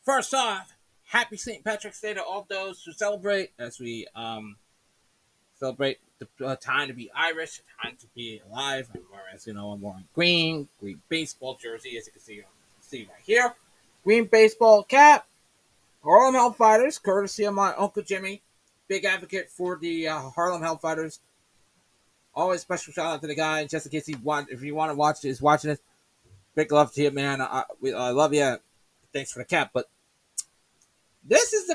First off, happy St. Patrick's Day to all those who celebrate as we celebrate the time to be Irish, time to be alive. I'm wearing green baseball jersey, as you can see right here. Green baseball cap, Harlem Hellfighters, courtesy of my Uncle Jimmy, big advocate for the Harlem Hellfighters. Always special shout out to the guy, just in case if you want to watch this, watching this, big love to you, man. I love you. Thanks for the cap, but this is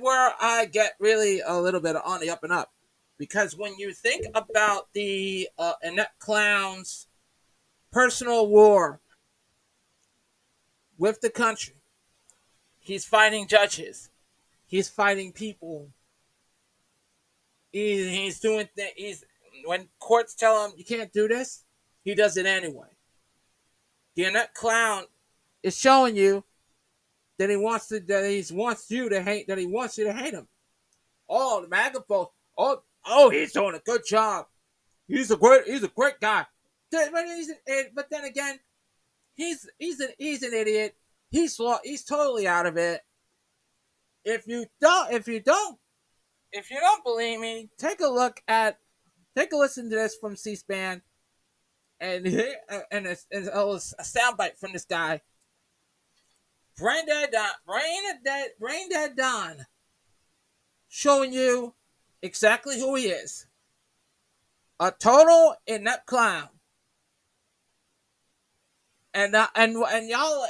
where I get really a little bit on the up and up, because when you think about the Inept Clown's personal war with the country, he's fighting judges, he's fighting people, he's doing things. When courts tell him you can't do this, he does it anyway. The Inept Clown is showing you that he wants you to hate him. Oh, the MAGA folks. Oh, he's doing a good job. He's a great guy. But then again, he's an idiot. He's totally out of it. If you don't believe me, take a listen to this from C-SPAN, and a soundbite from this guy, Brain Dead Don, showing you exactly who he is. A total inept clown. And y'all,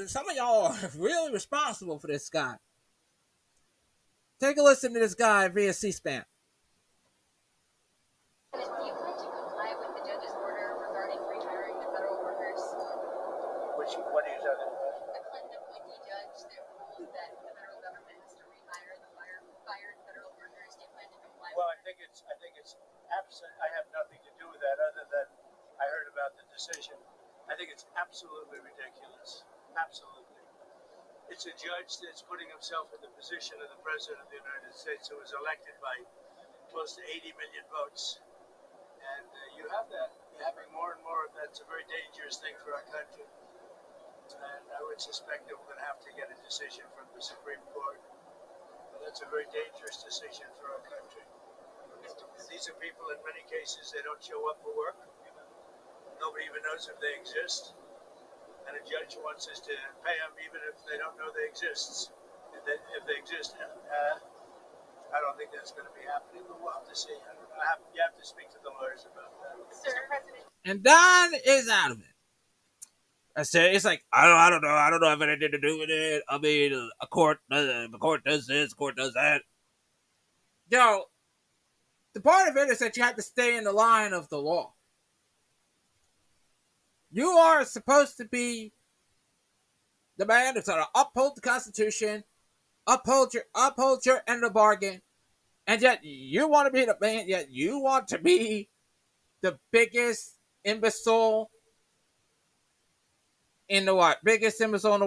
some of y'all are really responsible for this guy. Take a listen to this guy via C-SPAN. Do you plan to comply with the judge's order regarding retiring the federal workers? What are you talking about? A Clinton appointee judge that ruled that the federal government has to rehire the fired federal workers. Do you plan to comply Well, with I think it's absent. I have nothing to do with that other than I heard about the decision. I think it's absolutely ridiculous. Absolutely. It's a judge that's putting himself in the position of the President of the United States, who was elected by close to 80 million votes. And you have that. Having more and more of that's a very dangerous thing for our country. And I would suspect that we're going to have to get a decision from the Supreme Court. And that's a very dangerous decision for our country. These are people, in many cases, they don't show up for work. Nobody even knows if they exist. And a judge wants us to pay them even if they don't know they exist. If they exist, I don't think that's going to be happening, but we'll have to see. I don't know. You have to speak to the lawyers about that. Sir, President. And Don is out of it. I said, it's like, I don't know. I don't know if anything to do with it. I mean, the court does this, the court does that. Yo, the part of it is that you have to stay in the line of the law. You are supposed to be the man that's going to uphold the Constitution, uphold your end of the bargain, and yet you want to be the man. Yet you want to be the biggest imbecile in the White House. Biggest imbecile in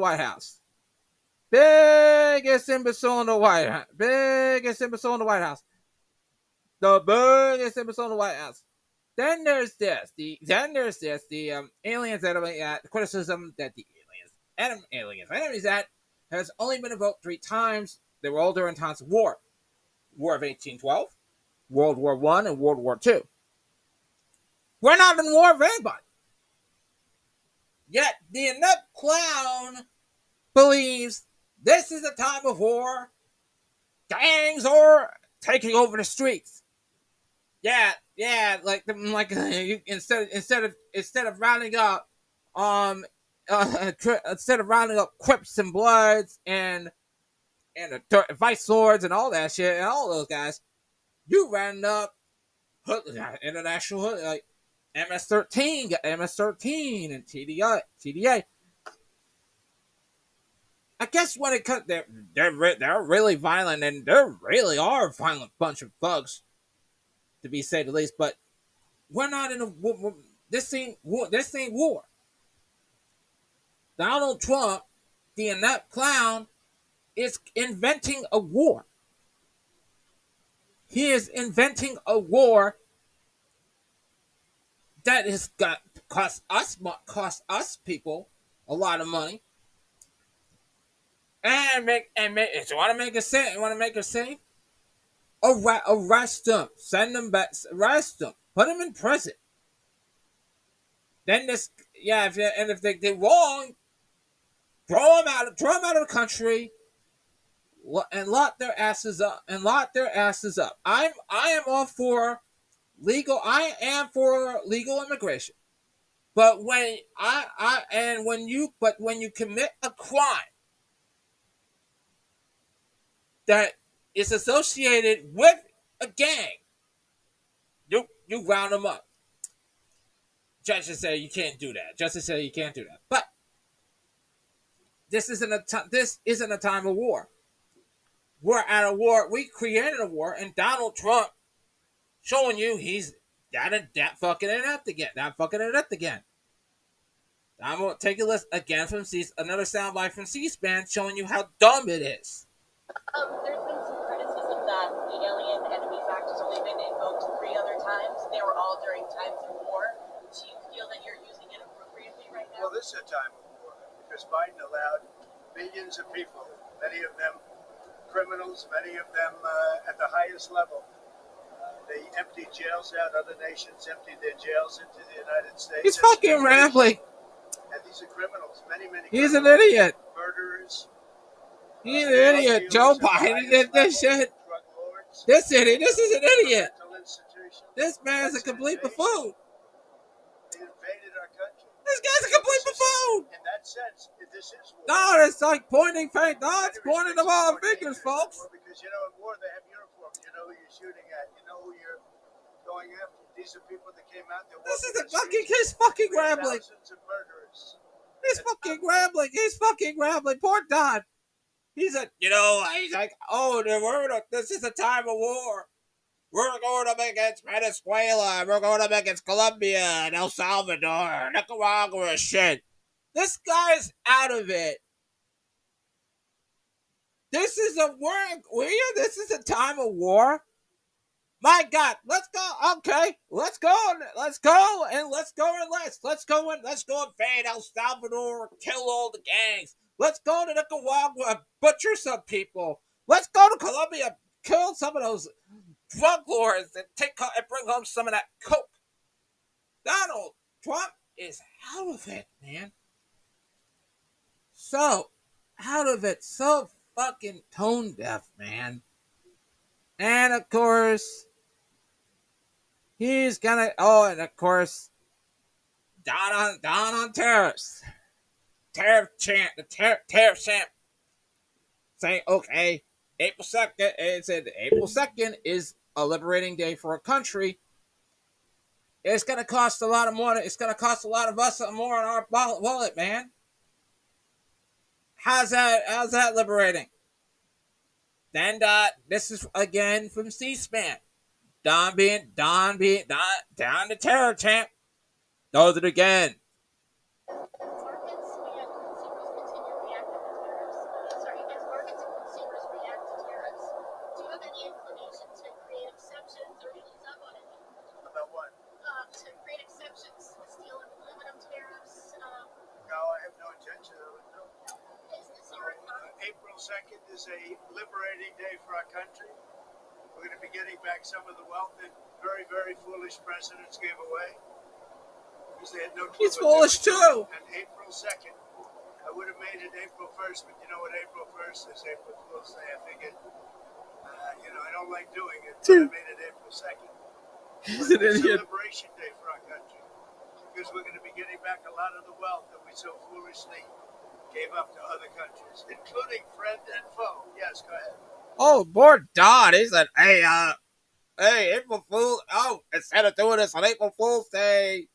the White House. Biggest imbecile in the White House. The biggest imbecile in the White House. Then there's this. The Aliens Enemy Act, the criticism that the Aliens Enemies Act has only been invoked 3 times. They were all during times of war. War of 1812, World War I, and World War II. We're not in war with anybody. Yet the inept clown believes this is a time of war. Gangs are taking over the streets. Yeah, instead of rounding up, instead of rounding up Crips and Bloods and Vice Lords and all that shit and all those guys, you round up international like MS-13 and TDA. I guess when it comes, they're really violent, and they really are a violent bunch of thugs, to be say the least. But we're not in a this ain't war. Donald Trump, the inept clown, is inventing a war. He is inventing a war that has cost us people a lot of money. and make. If you want to make a scene, you want to make a scene. Arrest them. Send them back. Arrest them. Put them in prison. Then this, yeah. If they did wrong, throw them out. Throw them out of the country. And lock their asses up. And lock their asses up. I am all for legal. I am for legal immigration. But when you commit a crime that is associated with a gang, you round them up. Judges say you can't do that. Justice say you can't do that. But this isn't a time of war. We're at a war. We created a war, and Donald Trump showing you he's that fucking inept again. That fucking inept again. I'm gonna take a list again from another soundbite from C-SPAN showing you how dumb it is. There's been some criticism that the Alien Enemies Act has only been invoked 3 other times. They were all during times of war. Do you feel that you're using it appropriately right now? Well, this is a time of war because Biden allowed millions of people, many of them criminals, many of them at the highest level. They emptied jails out. Other nations emptied their jails into the United States. He's fucking rambling. And these are criminals. Many He's an criminals, idiot. Murderers. He's an idiot. Joe Biden did this shit. This idiot. This is an idiot. This man's a complete buffoon. They invaded our country. This guy's a complete buffoon. In that sense, this is war. No, it's like pointing fingers. No, it's pointing them all fingers, folks. Because, in war, they have uniforms. You know who you're shooting at. You know who you're going after. These are people that came out there. This is he's fucking rambling. Thousands of murderers. He's fucking rambling. He's fucking rambling. Poor Don. He's like, oh, this is a time of war. We're going up against Venezuela. We're going up against Colombia and El Salvador, Nicaragua, shit. This guy's out of it. This is a war. This is a time of war. My God, let's go. Okay, let's go and let's go invade El Salvador, kill all the gangs. Let's go to Nicaragua, butcher some people. Let's go to Colombia, kill some of those drug lords and bring home some of that coke. Donald Trump is out of it, man. So out of it, so fucking tone deaf, man. And of course, he's gonna. Oh, and of course, down on tariffs. Tariff champ, saying, okay, April 2nd, it said April 2nd is a liberating day for a country. It's going to cost a lot of money. It's going to cost a lot of us more on our wallet, man. How's that liberating? Then this is again from C-SPAN. Don down the terror champ. Does it again. April 2nd is a liberating day for our country. We're going to be getting back some of the wealth that very, very foolish presidents gave away. Because they had no clue. He's foolish too. And April 2nd, I would have made it April 1st, but you know what April 1st is? April Fool's Day. I figured, I don't like doing it, but I made it April 2nd. He's an idiot. It's a liberation day for our country. Because we're going to be getting back a lot of the wealth that we so foolishly gave up to other countries, including friend and foe. Yes, go ahead. Oh, poor Don. He said, hey, April Fool's. Oh, instead of doing this on April Fool's Day,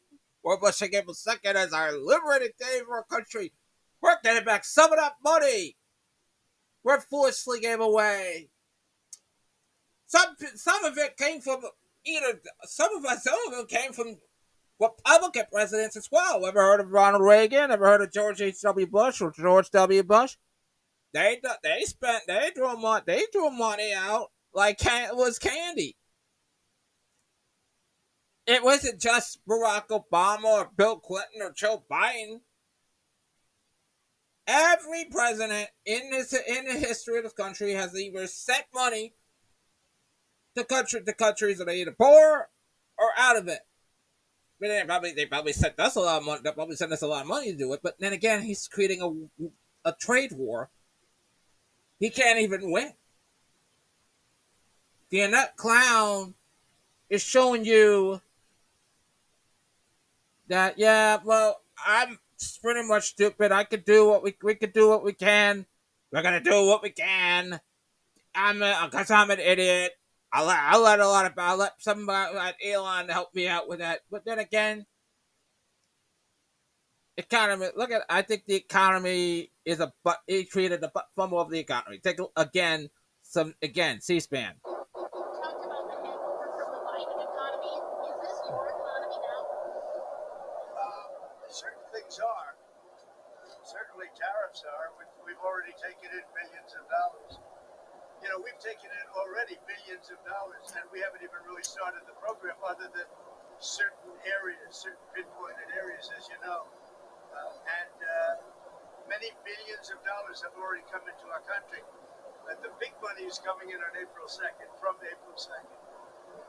we're pushing April 2nd as our liberating day for our country. We're getting back some of that money we foolishly gave away. Some of it came from some of it came from Republican presidents as well. Ever heard of Ronald Reagan? Ever heard of George H.W. Bush or George W. Bush? They drew money out like it was candy. It wasn't just Barack Obama or Bill Clinton or Joe Biden. Every president in the history of this country has either sent money to countries that are either poor or out of it. I mean, they probably sent us a lot of money. They probably sent us a lot of money to do it. But then again, he's creating a trade war. He can't even win. The Inept clown is showing you that, yeah, well, I'm pretty much stupid. I could do what we could do what we can. We're gonna do what we can. Because I'm an idiot. I'll let somebody like Elon help me out with that. But then again, economy. Look at. I think the economy is a but. He created the butt fumble of the economy. Take again. C-SPAN. Talked about the hangover from the Biden economy. Is this your economy now? Certain things are. Certainly tariffs are. We've already taken in billions of dollars. You know, we've taken in already billions of dollars, and we haven't even really started the program other than certain areas, certain pinpointed areas, as you know. And many billions of dollars have already come into our country. The big money is coming in on April 2nd, from April 2nd.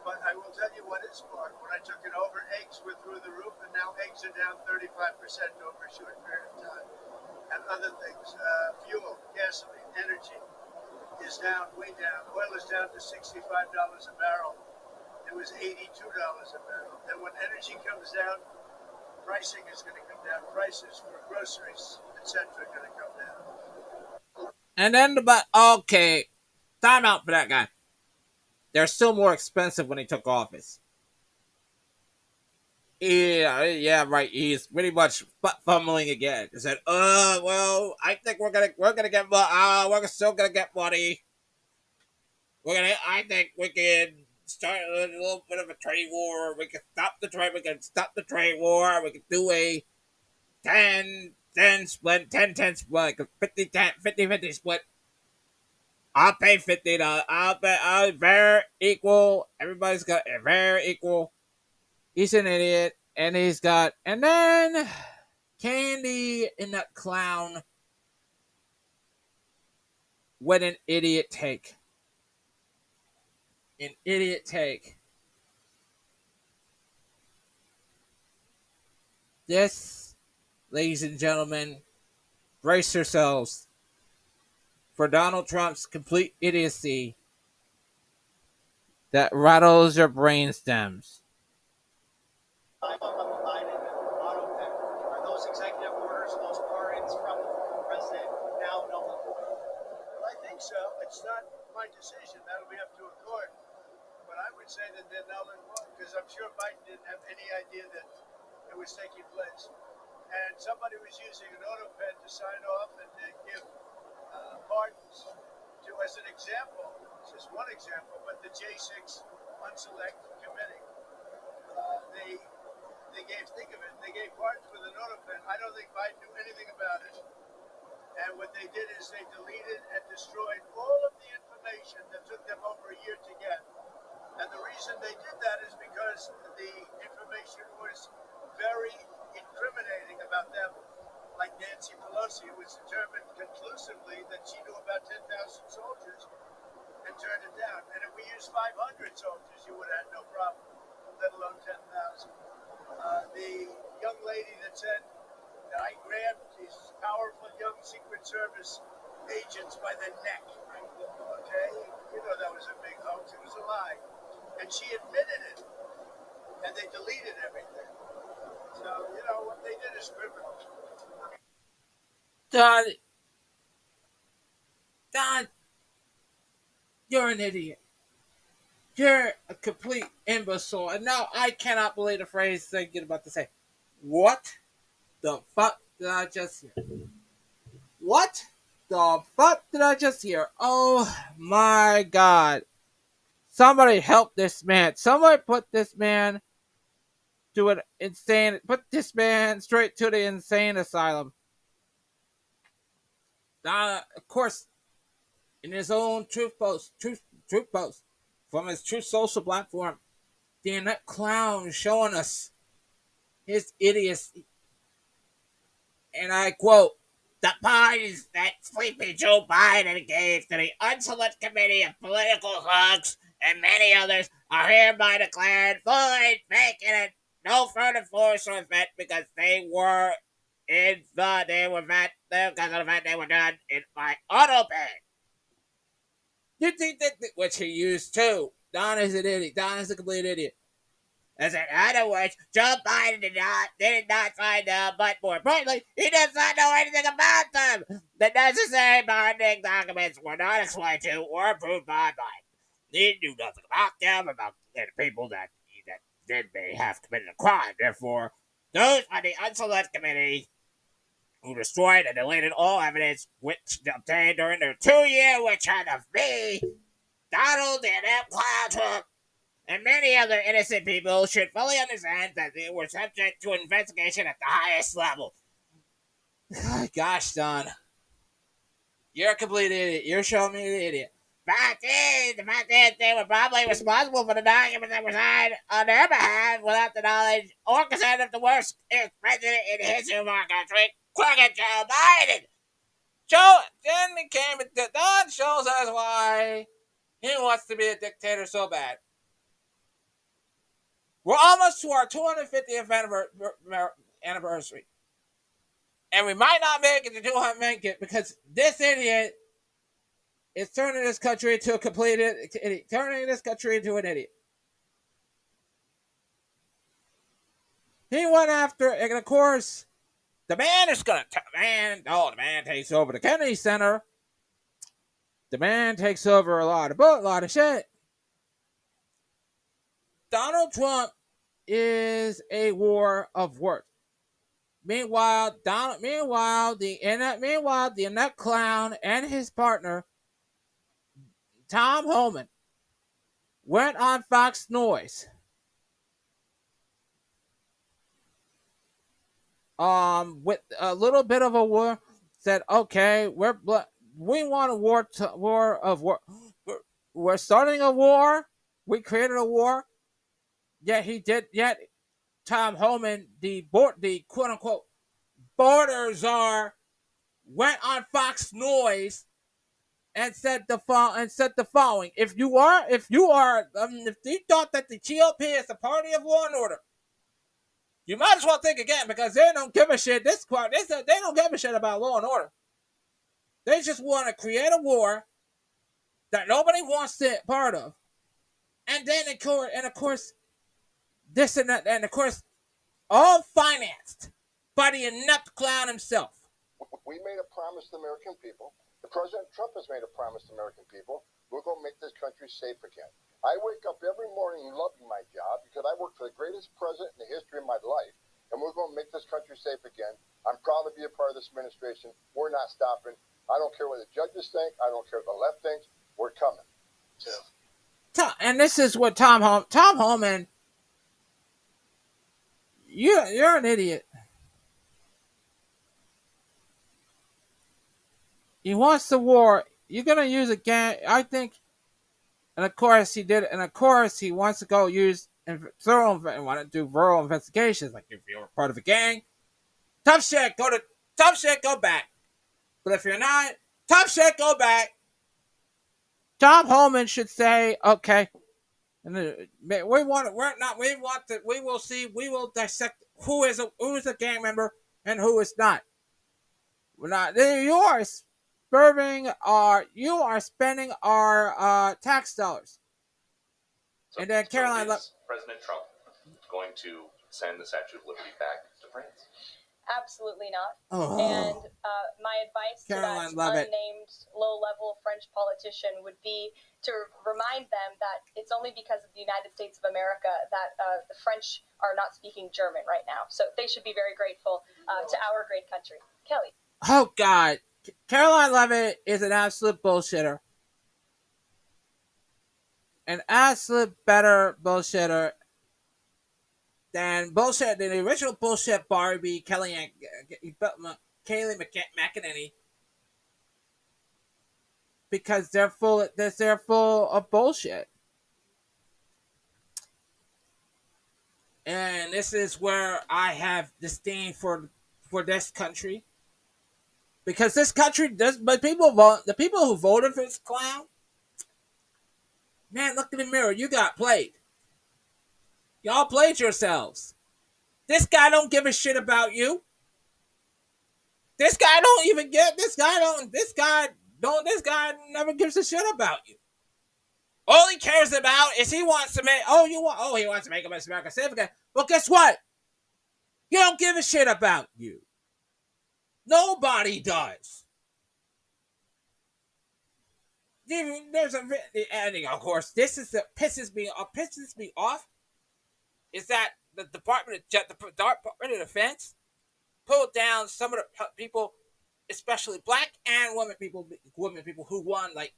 But I will tell you what is smart. When I took it over, eggs were through the roof, and now eggs are down 35% over a short period of time. And other things, fuel, gasoline, energy is down, way down. Oil is down to $65 a barrel. It was $82 a barrel. And when energy comes down, pricing is going to come down. Prices for groceries, etc., are going to come down. And then okay, time out for that guy. They're still more expensive when he took office. Yeah, right. He's pretty much butt fumbling again. He said, well, I think we're gonna get, we're still gonna get money. I think we can start a little bit of a trade war. We can stop the trade. We can stop the trade war. We can do a 10-10 split, 10-10 split, like a 50-50 split. I'll pay $50. I'll bet I'll very equal. Everybody's got very equal. He's an idiot, and and then Candy in that clown with an idiot take. An idiot take. This, ladies and gentlemen, brace yourselves for Donald Trump's complete idiocy that rattles your brain stems. About the Biden auto pen. Are those executive orders, those pardons from the former president now null and void? Well, I think so. It's not my decision. That'll be up to a court. But I would say that they're null and void because I'm sure Biden didn't have any idea that it was taking place. And somebody was using an auto pen to sign off and to give pardons to, as an example, just one example, but the J6 Unselect Committee. They gave, think of it, they gave pardons with an auto pen. I don't think Biden knew anything about it. And what they did is they deleted and destroyed all of the information that took them over a year to get. And the reason they did that is because the information was very incriminating about them. Like Nancy Pelosi, it was determined conclusively that she knew about 10,000 soldiers and turned it down. And if we used 500 soldiers, you would have had no problem, let alone 10,000. The young lady that said that I grabbed these powerful young Secret Service agents by the neck. Okay? You know that was a big hoax. It was a lie. And she admitted it. And they deleted everything. So, you know, what they did is criminal. Don, Don, you're an idiot. You're a complete imbecile. And now I cannot believe the phrase I'm about to say. What the fuck did I just hear? What the fuck did I just hear? Oh my god. Somebody help this man. Somebody put this man to an insane. Put this man straight to the insane asylum. Of course, in his own truth post, from his Truth Social platform, the Inept clown is showing us his idiocy. And I quote, the pardons that sleepy Joe Biden gave to the Unselect Committee of Political Thugs and many others are hereby declared void, making it no further force or effect because they were because of the fact they were done in my auto pay. You think that which he used too? Don is an idiot. Don is a complete idiot. As in other words, Joe Biden did not sign them, but more importantly, he does not know anything about them. The necessary binding documents were not explained to or approved by Biden. He knew nothing about them, about the people that then may have committed a crime. Therefore, those on the Unselect Committee who destroyed and deleted all evidence which obtained during their 2 year witch hunt of me, Donald the Inept Clown Trump, and many other innocent people should fully understand that they were subject to investigation at the highest level. Gosh, Don, you're a complete idiot. You're showing me an idiot. The fact is, they were probably responsible for the documents that were signed on their behalf without the knowledge or consent of the worst president in the history of our country, Crooked Joe Biden. Joe then became a Don shows us why he wants to be a dictator so bad. We're almost to our 250th anniversary. And we might not make it to 200 because this idiot is turning this country into a complete idiot. Turning this country into an idiot. He went after, and of course, the man is going to, the man takes over the Kennedy Center. The man takes over a lot of shit. Donald Trump is a war of words. Meanwhile, the Inept Clown and his partner, Tom Homan, went on Fox Noise. With a little bit of a war, said, "Okay, we want a war of war. We're starting a war. We created a war. Yet Tom Homan, the quote unquote border czar, went on Fox Noise and said the following: if you thought that the GOP is the party of law and order, you might as well think again because they don't give a shit. They don't give a shit about law and order. They just want to create a war that nobody wants to be part of, and then of course this and that, and of course all financed by the inept clown himself." We made a promise to the American people. The President Trump has made a promise to the American people. We're going to make this country safe again. I wake up every morning loving my job because I work for the greatest president in the history of my life, and we're going to make this country safe again. I'm proud to be a part of this administration. We're not stopping. I don't care what the judges think. I don't care what the left thinks. We're coming. And this is what Tom Homan, you're an idiot. He wants the war. You're gonna use a gang. I think, and of course he did. And of course he wants to go use and want to do rural investigations. Like if you're part of a gang, tough shit. Go back. But if you're not, tough shit. Go back. Tom Homan should say, okay. And we will dissect who is a gang member and who is not. We're not. You are spending our tax dollars. So, And then Caroline, is President Trump going to send the Statue of Liberty back to France? Absolutely not. Oh. And my advice Caroline to that Lovett. unnamed low-level French politician would be to remind them that it's only because of the United States of America that the French are not speaking German right now. So they should be very grateful to our great country. Kelly. Oh, God. Caroline Levitt is an absolute bullshitter. An absolute better bullshitter than the original bullshit Barbie, Kayleigh McEnany. Because they're full of bullshit. And this is where I have disdain for this country. Because this country does, but people vote. The people who voted for this clown, man, look in the mirror. You got played. Y'all played yourselves. This guy don't give a shit about you. This guy don't even get. This guy don't. This guy don't. This guy never gives a shit about you. All he cares about is he wants to make. He wants to make America safe again. Well, guess what? He don't give a shit about you. Nobody does. There's a ending, of course. This is that pisses me off. Is that the Department of Defense pulled down some of the people, especially black and women people who won like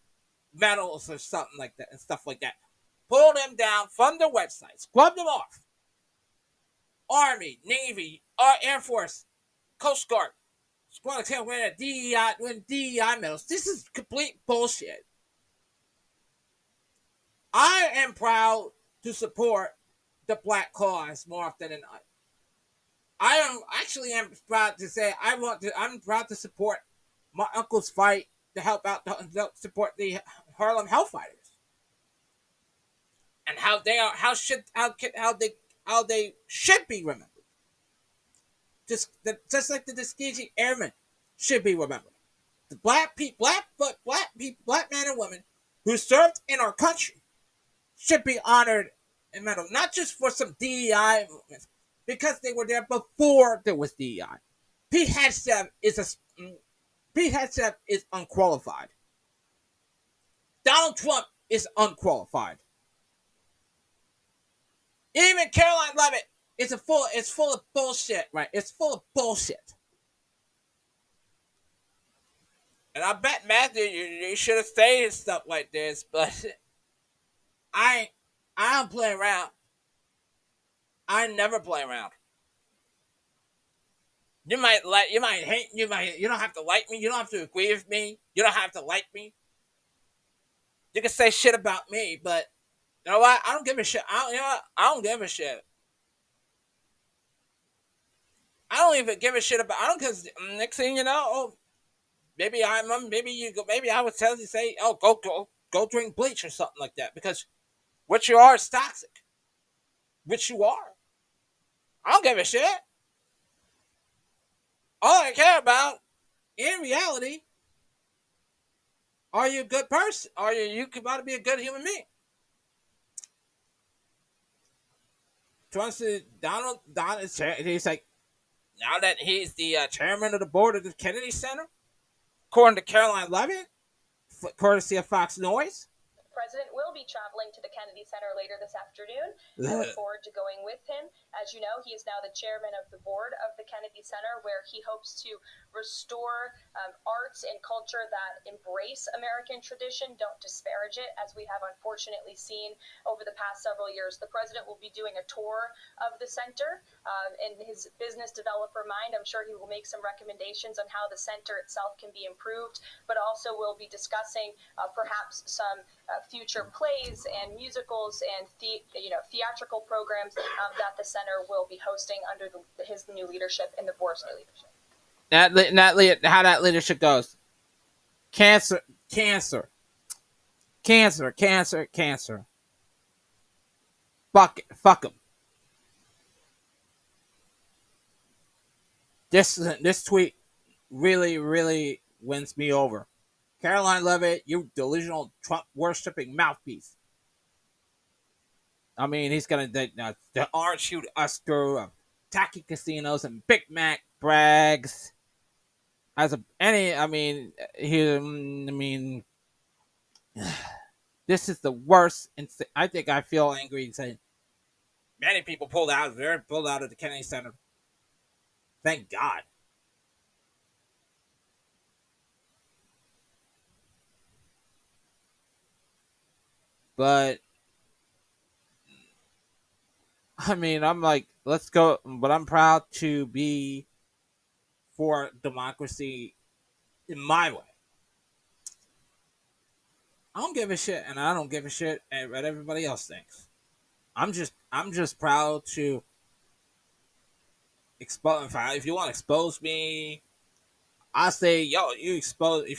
medals or something like that and stuff like that. Pulled them down from their websites, scrubbed them off. Army, Navy, Air Force, Coast Guard, squad win DEI medals. This is complete bullshit. I am proud to support the black cause more often than not. I am proud to say I'm proud to support my uncle's fight to help out to support the Harlem Hellfighters. And how they should be remembered. Just like the Tuskegee Airmen should be remembered. The black men and women who served in our country should be honored and medal, not just for some DEI movements, because they were there before there was DEI. Pete Hegseth is unqualified. Donald Trump is unqualified. Even Caroline Leavitt is full of bullshit, right? It's full of bullshit. And I bet Matthew, you should have stayed stuff like this, but I don't play around. I never play around. You might hate, you don't have to like me, you don't have to agree with me, you don't have to like me. You can say shit about me, but you know what? I don't give a shit. I don't give a shit. I don't even give a shit about. I don't, because next thing you know, maybe I would tell you, say, go drink bleach or something like that, because what you are is toxic. Which you are. I don't give a shit. All I care about, in reality, are you a good person? Are you about to be a good human being? Donald, he's like, now that he's the chairman of the board of the Kennedy Center, according to Caroline Leavitt, courtesy of Fox Noise. The president will be traveling to the Kennedy Center later this afternoon. I look forward to going with him. As you know, he is now the chairman of the board of the Kennedy Center, where he hopes to restore arts and culture that embrace American tradition, don't disparage it, as we have unfortunately seen over the past several years. The president will be doing a tour of the center. In his business developer mind, I'm sure he will make some recommendations on how the center itself can be improved, but also will be discussing perhaps some future plays and musicals and theatrical programs that the center will be hosting under his new leadership and the board's new leadership. How that leadership goes. Cancer. Fuck him. This tweet really wins me over. Caroline Leavitt, you delusional Trump worshipping mouthpiece. I mean, he's gonna the orange shoot Oscar of tacky casinos and Big Mac brags. This is the worst. I think I feel angry saying many people pulled out of the Kennedy Center. Thank God. But I mean, I'm like, let's go. But I'm proud to be for democracy in my way. I don't give a shit, and I don't give a shit at what everybody else thinks. I'm just proud to expose. If you want to expose me, I say, yo, if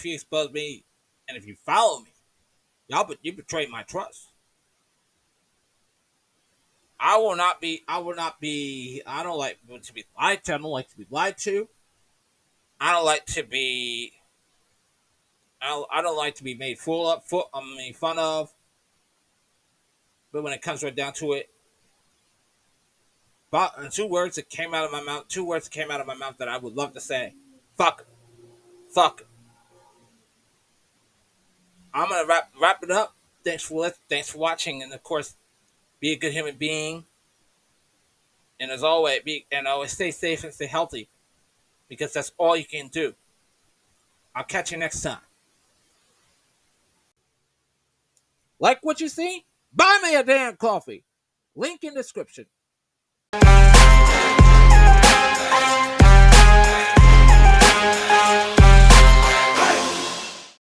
you expose me, and if you follow me, but you betrayed my trust. I will not be, I don't like to be lied to. I don't like to be lied to. I don't like to be, I don't like to be made fun of. But when it comes right down to it, but two words that came out of my mouth, that I would love to say, fuck, fuck. I'm gonna wrap it up. Thanks for watching, and of course, be a good human being. And as always, always stay safe and stay healthy, because that's all you can do. I'll catch you next time. Like what you see? Buy me a damn coffee. Link in description.